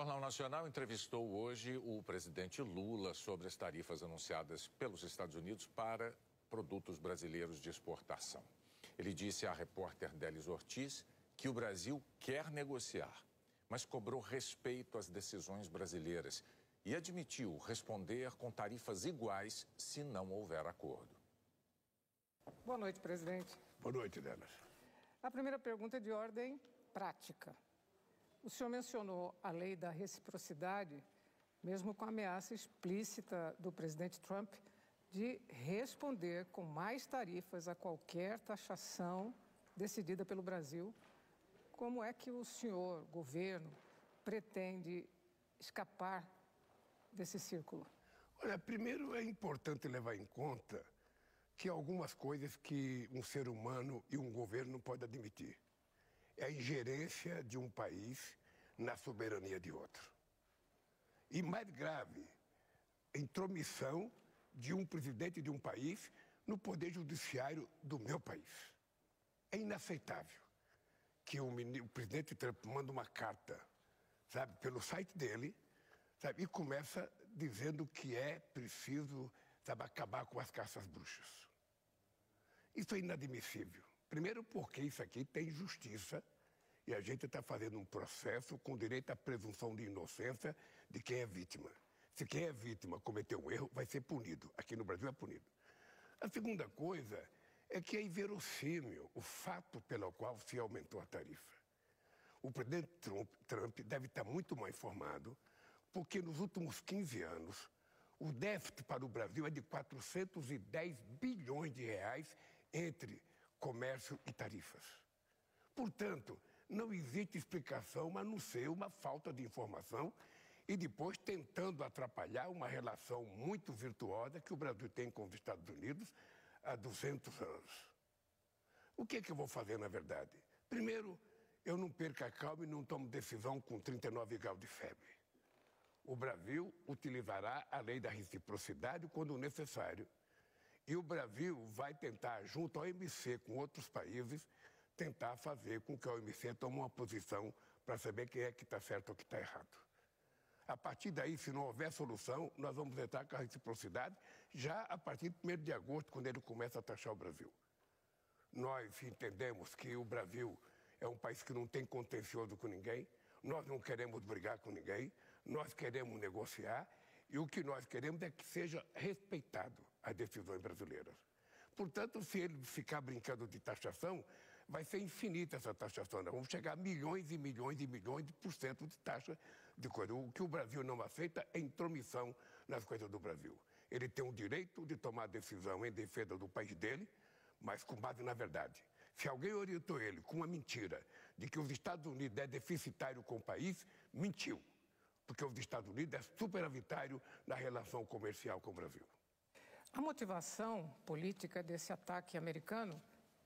Jornal Nacional entrevistou hoje o presidente Lula sobre as tarifas anunciadas pelos Estados Unidos para produtos brasileiros de exportação. Ele disse à repórter Délis Ortiz que o Brasil quer negociar, mas cobrou respeito às decisões brasileiras e admitiu responder com tarifas iguais se não houver acordo. Boa noite, presidente. Boa noite, Délis. A primeira pergunta é de ordem prática. O senhor mencionou a lei da reciprocidade, mesmo com a ameaça explícita do presidente Trump de responder com mais tarifas a qualquer taxação decidida pelo Brasil. Como é que o senhor, governo, pretende escapar desse círculo? Olha, primeiro é importante levar em conta que há algumas coisas que um ser humano e um governo não podem admitir. É a ingerência de um país na soberania de outro. E mais grave, a intromissão de um presidente de um país no poder judiciário do meu país. É inaceitável que o presidente Trump manda uma carta, sabe, pelo site dele, sabe, e começa dizendo que é preciso, sabe, acabar com as caças bruxas. Isso é inadmissível. Primeiro porque isso aqui tem justiça e a gente está fazendo um processo com direito à presunção de inocência de quem é vítima. Se quem é vítima cometeu um erro, vai ser punido. Aqui no Brasil é punido. A segunda coisa é que é inverossímil o fato pelo qual se aumentou a tarifa. O presidente Trump deve estar muito mal informado, porque nos últimos 15 anos, o déficit para o Brasil é de 410 bilhões de reais entre comércio e tarifas. Portanto, não existe explicação a não ser uma falta de informação e depois tentando atrapalhar uma relação muito virtuosa que o Brasil tem com os Estados Unidos há 200 anos. O que é que eu vou fazer, na verdade? Primeiro, eu não perco a calma e não tomo decisão com 39 graus de febre. O Brasil utilizará a lei da reciprocidade quando necessário. E o Brasil vai tentar, junto ao OMC, com outros países, tentar fazer com que a OMC tome uma posição para saber quem é que está certo ou que está errado. A partir daí, se não houver solução, nós vamos entrar com a reciprocidade já a partir de 1º de agosto, quando ele começa a taxar o Brasil. Nós entendemos que o Brasil é um país que não tem contencioso com ninguém, nós não queremos brigar com ninguém, nós queremos negociar e o que nós queremos é que seja respeitado as decisões brasileiras. Portanto, se ele ficar brincando de taxação, vai ser infinita essa taxação. Nós vamos chegar a milhões e milhões e milhões de % de taxa de coisa. O que o Brasil não aceita é intromissão nas coisas do Brasil. Ele tem o direito de tomar decisão em defesa do país dele, mas com base na verdade. Se alguém orientou ele com uma mentira de que os Estados Unidos é deficitário com o país, mentiu. Porque os Estados Unidos é superavitário na relação comercial com o Brasil. A motivação política desse ataque americano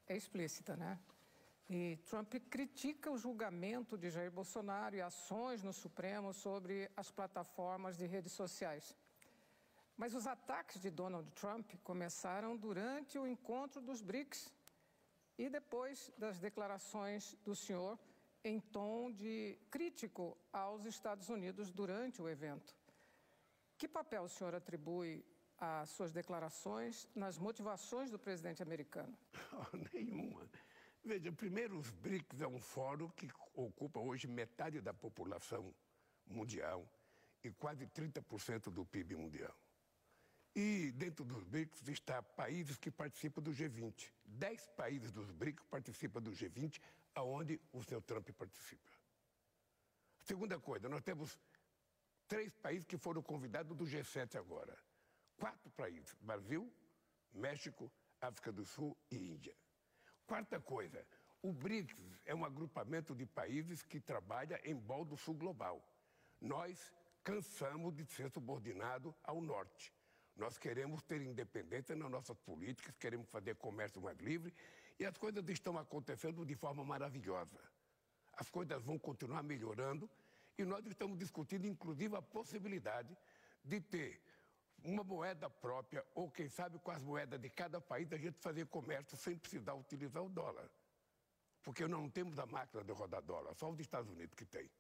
é explícita, né? E Trump critica o julgamento de Jair Bolsonaro e ações no Supremo sobre as plataformas de redes sociais. Mas os ataques de Donald Trump começaram durante o encontro dos BRICS e depois das declarações do senhor em tom de crítico aos Estados Unidos durante o evento. Que papel o senhor atribui às suas declarações nas motivações do presidente americano? Nenhuma. Veja, primeiro, os BRICS é um fórum que ocupa hoje metade da população mundial e quase 30% do PIB mundial. E dentro dos BRICS está países que participam do G20. 10 países dos BRICS participam do G20, aonde o senhor Trump participa. Segunda coisa, nós temos 3 países que foram convidados do G7 agora. 4 países, Brasil, México, África do Sul e Índia. Quarta coisa, o BRICS é um agrupamento de países que trabalha em prol do sul global. Nós cansamos de ser subordinados ao norte. Nós queremos ter independência nas nossas políticas, queremos fazer comércio mais livre e as coisas estão acontecendo de forma maravilhosa. As coisas vão continuar melhorando e nós estamos discutindo, inclusive, a possibilidade de ter uma moeda própria ou, quem sabe, com as moedas de cada país, a gente fazer comércio sem precisar utilizar o dólar. Porque não temos a máquina de rodar dólar, só os Estados Unidos que tem.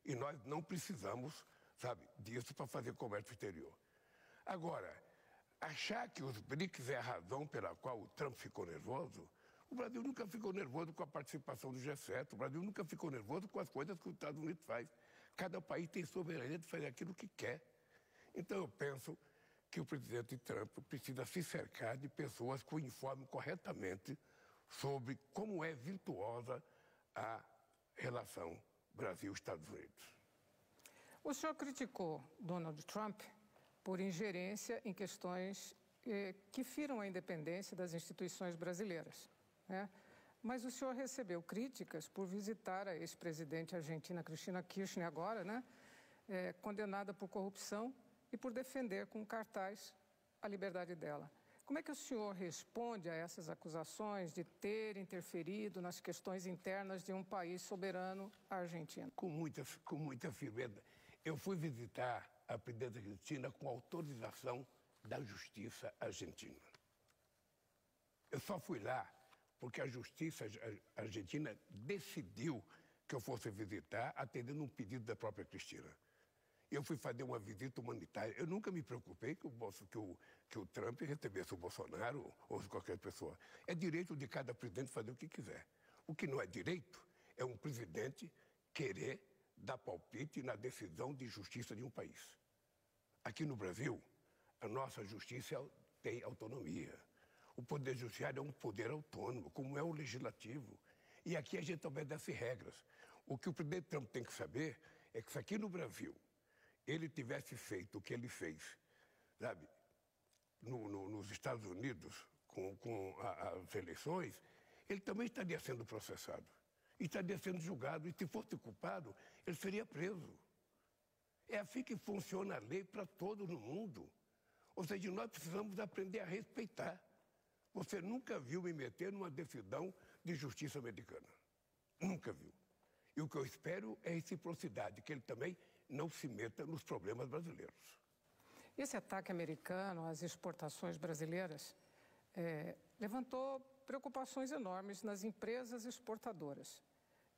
E nós não precisamos, sabe, disso para fazer comércio exterior. Agora, achar que os BRICS é a razão pela qual o Trump ficou nervoso, o Brasil nunca ficou nervoso com a participação do G7, o Brasil nunca ficou nervoso com as coisas que os Estados Unidos faz. Cada país tem soberania de fazer aquilo que quer. Então eu penso que o presidente Trump precisa se cercar de pessoas que o informem corretamente sobre como é virtuosa a relação Brasil-Estados Unidos. O senhor criticou Donald Trump por ingerência em questões que firam a independência das instituições brasileiras, né? Mas o senhor recebeu críticas por visitar a ex-presidente argentina Cristina Kirchner agora, né? Condenada por corrupção e por defender com cartaz a liberdade dela. Como é que o senhor responde a essas acusações de ter interferido nas questões internas de um país soberano, a Argentina? Com muita firmeza. Eu fui visitar a presidenta Cristina com autorização da Justiça Argentina. Eu só fui lá porque a Justiça Argentina decidiu que eu fosse visitar, atendendo um pedido da própria Cristina. Eu fui fazer uma visita humanitária. Eu nunca me preocupei que o Trump recebesse o Bolsonaro ou qualquer pessoa. É direito de cada presidente fazer o que quiser. O que não é direito é um presidente querer dar palpite na decisão de justiça de um país. Aqui no Brasil, a nossa justiça tem autonomia. O Poder Judiciário é um poder autônomo, como é o Legislativo. E aqui a gente obedece regras. O que o presidente Trump tem que saber é que se aqui no Brasil ele tivesse feito o que ele fez, sabe, nos Estados Unidos, com as eleições, ele também estaria sendo processado. E estaria sendo julgado. E se fosse culpado, ele seria preso. É assim que funciona a lei para todos no mundo. Ou seja, nós precisamos aprender a respeitar. Você nunca viu me meter numa decisão de justiça americana. Nunca viu. E o que eu espero é reciprocidade, que ele também não se meta nos problemas brasileiros. Esse ataque americano às exportações brasileiras levantou preocupações enormes nas empresas exportadoras.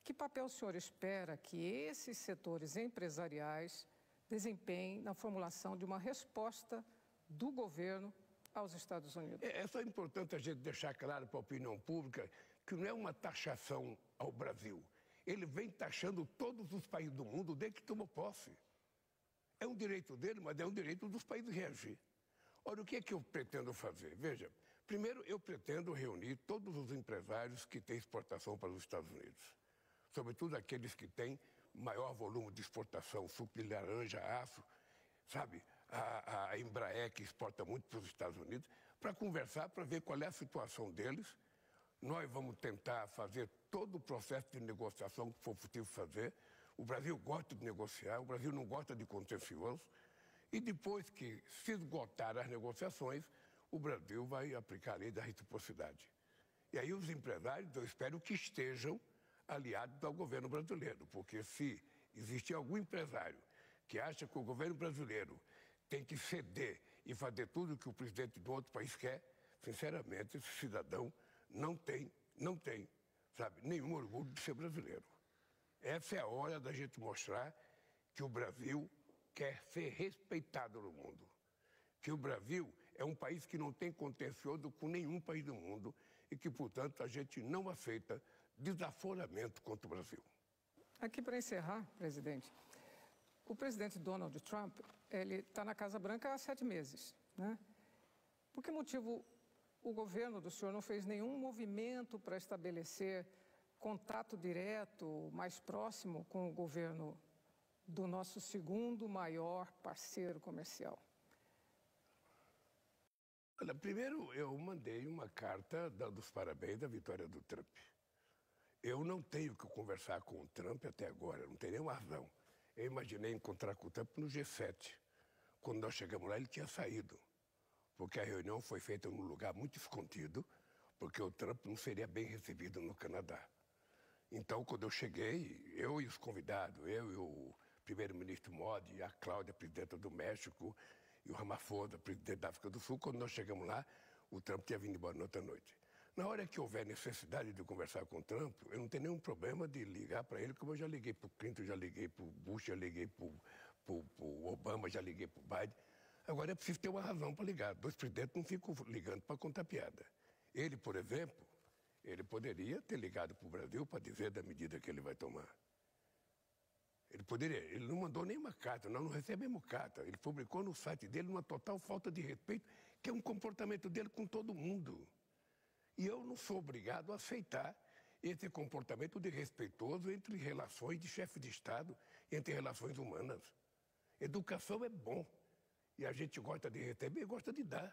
Que papel o senhor espera que esses setores empresariais desempenhem na formulação de uma resposta do governo aos Estados Unidos? É só importante a gente deixar claro para a opinião pública que não é uma taxação ao Brasil. Ele vem taxando todos os países do mundo desde que tomou posse. É um direito dele, mas é um direito dos países reagir. Olha, o que é que eu pretendo fazer? Veja, primeiro eu pretendo reunir todos os empresários que têm exportação para os Estados Unidos. Sobretudo aqueles que têm maior volume de exportação, suco de laranja, aço, sabe? A Embraer, que exporta muito para os Estados Unidos, para conversar, para ver qual é a situação deles. Nós vamos tentar fazer todo o processo de negociação que for possível fazer. O Brasil gosta de negociar, o Brasil não gosta de contencioso. E depois que se esgotar as negociações, o Brasil vai aplicar a lei da reciprocidade. E aí os empresários, eu espero que estejam aliados ao governo brasileiro, porque se existir algum empresário que acha que o governo brasileiro tem que ceder e fazer tudo o que o presidente do outro país quer, sinceramente, esse cidadão não tem, sabe, nenhum orgulho de ser brasileiro. Essa é a hora da gente mostrar que o Brasil quer ser respeitado no mundo. Que o Brasil é um país que não tem contencioso com nenhum país do mundo e que, portanto, a gente não aceita desaforamento contra o Brasil. Aqui para encerrar, presidente, o presidente Donald Trump, ele está na Casa Branca há 7 meses, né? Por que motivo o governo do senhor não fez nenhum movimento para estabelecer contato direto, mais próximo com o governo do nosso segundo maior parceiro comercial? Olha, primeiro eu mandei uma carta dando os parabéns da vitória do Trump. Eu não tenho que conversar com o Trump até agora, não tem nenhuma razão. Eu imaginei encontrar com o Trump no G7. Quando nós chegamos lá, ele tinha saído, porque a reunião foi feita num lugar muito escondido, porque o Trump não seria bem recebido no Canadá. Então, quando eu cheguei, eu e os convidados, eu e o primeiro-ministro Modi, a Cláudia, presidenta do México, e o Ramaphosa, presidente da África do Sul, quando nós chegamos lá, o Trump tinha vindo embora na outra noite. Na hora que houver necessidade de conversar com o Trump, eu não tenho nenhum problema de ligar para ele, como eu já liguei para o Clinton, já liguei para o Bush, já liguei para o Obama, já liguei para o Biden. Agora é preciso ter uma razão para ligar. Dois presidentes não ficam ligando para contar piada. Ele, por exemplo, ele poderia ter ligado para o Brasil para dizer da medida que ele vai tomar. Ele poderia. Ele não mandou nenhuma carta, nós não recebemos carta. Ele publicou no site dele uma total falta de respeito, que é um comportamento dele com todo mundo. E eu não sou obrigado a aceitar esse comportamento desrespeitoso entre relações de chefe de Estado, entre relações humanas. Educação é bom. E a gente gosta de receber e gosta de dar.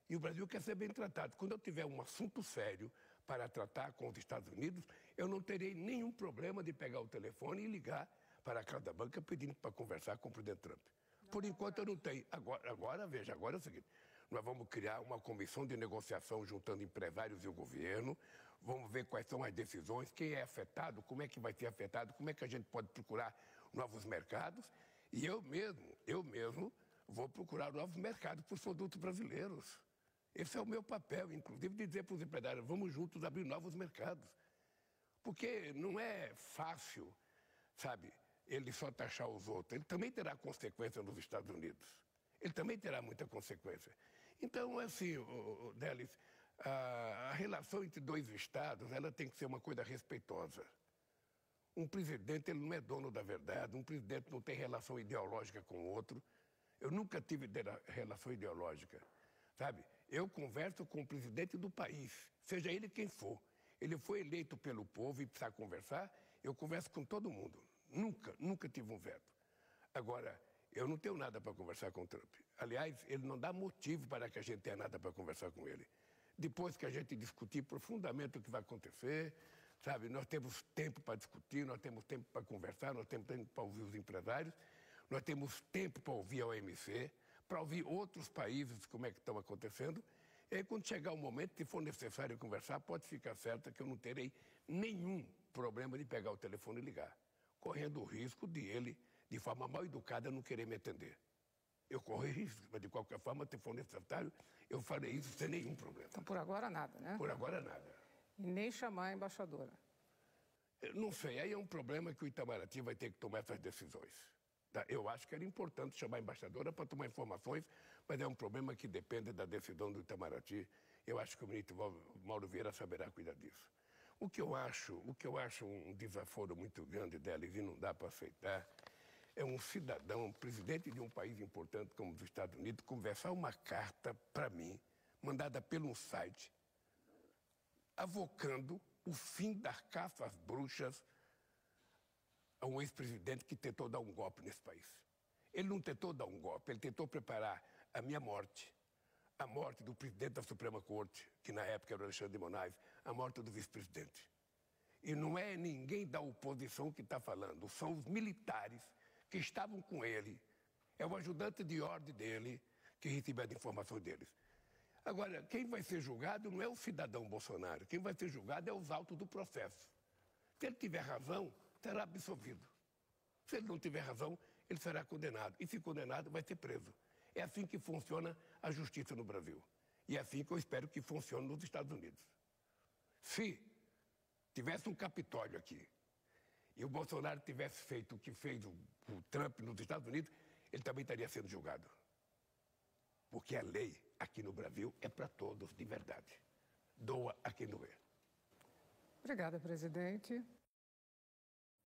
E o Brasil quer ser bem tratado. Quando eu tiver um assunto sério para tratar com os Estados Unidos, eu não terei nenhum problema de pegar o telefone e ligar para a Casa Branca pedindo para conversar com o presidente Trump. Por enquanto eu não tenho. Agora, veja, agora é o seguinte. Nós vamos criar uma comissão de negociação juntando empresários e o governo. Vamos ver quais são as decisões, quem é afetado, como é que vai ser afetado, como é que a gente pode procurar novos mercados. E eu mesmo vou procurar novos mercados para os produtos brasileiros. Esse é o meu papel, inclusive, de dizer para os empresários, vamos juntos abrir novos mercados. Porque não é fácil, sabe, ele só taxar os outros. Ele também terá consequência nos Estados Unidos. Ele também terá muita consequência. Então, assim, Délis, a relação entre dois estados, ela tem que ser uma coisa respeitosa. Um presidente, ele não é dono da verdade, um presidente não tem relação ideológica com o outro. Eu nunca tive relação ideológica, sabe? Eu converso com o presidente do país, seja ele quem for. Ele foi eleito pelo povo e precisa conversar, eu converso com todo mundo. Nunca tive um veto. Agora, eu não tenho nada para conversar com o Trump. Aliás, ele não dá motivo para que a gente tenha nada para conversar com ele. Depois que a gente discutir profundamente o que vai acontecer, sabe, nós temos tempo para discutir, nós temos tempo para conversar, nós temos tempo para ouvir os empresários, nós temos tempo para ouvir a OMC, para ouvir outros países como é que estão acontecendo. E aí, quando chegar o momento que for necessário conversar, pode ficar certa que eu não terei nenhum problema de pegar o telefone e ligar, correndo o risco de ele, de forma mal educada, não querer me atender. Eu corro risco, mas de qualquer forma, se for necessário, eu farei isso sem nenhum problema. Então, por agora, nada, né? Por agora, nada. E nem chamar a embaixadora. Não sei, aí é um problema que o Itamaraty vai ter que tomar essas decisões. Eu acho que era importante chamar a embaixadora para tomar informações, mas é um problema que depende da decisão do Itamaraty. Eu acho que o ministro Mauro Vieira saberá cuidar disso. O que eu acho um desaforo muito grande dela e não dá para aceitar, é um cidadão, um presidente de um país importante como os Estados Unidos, conversar uma carta para mim, mandada pelo site, avocando o fim das caças às bruxas a um ex-presidente que tentou dar um golpe nesse país. Ele não tentou dar um golpe, ele tentou preparar a minha morte, a morte do presidente da Suprema Corte, que na época era o Alexandre de Moraes, a morte do vice-presidente. E não é ninguém da oposição que está falando, são os militares que estavam com ele, é o ajudante de ordem dele que recebeu as informações deles. Agora, quem vai ser julgado não é o cidadão Bolsonaro, quem vai ser julgado é os autos do processo. Se ele tiver razão, será absolvido. Se ele não tiver razão, ele será condenado. E se condenado, vai ser preso. É assim que funciona a justiça no Brasil. E é assim que eu espero que funcione nos Estados Unidos. Se tivesse um Capitólio aqui, e o Bolsonaro tivesse feito o que fez o Trump nos Estados Unidos, ele também estaria sendo julgado. Porque a lei aqui no Brasil é para todos, de verdade. Doa a quem doer. Obrigada, presidente.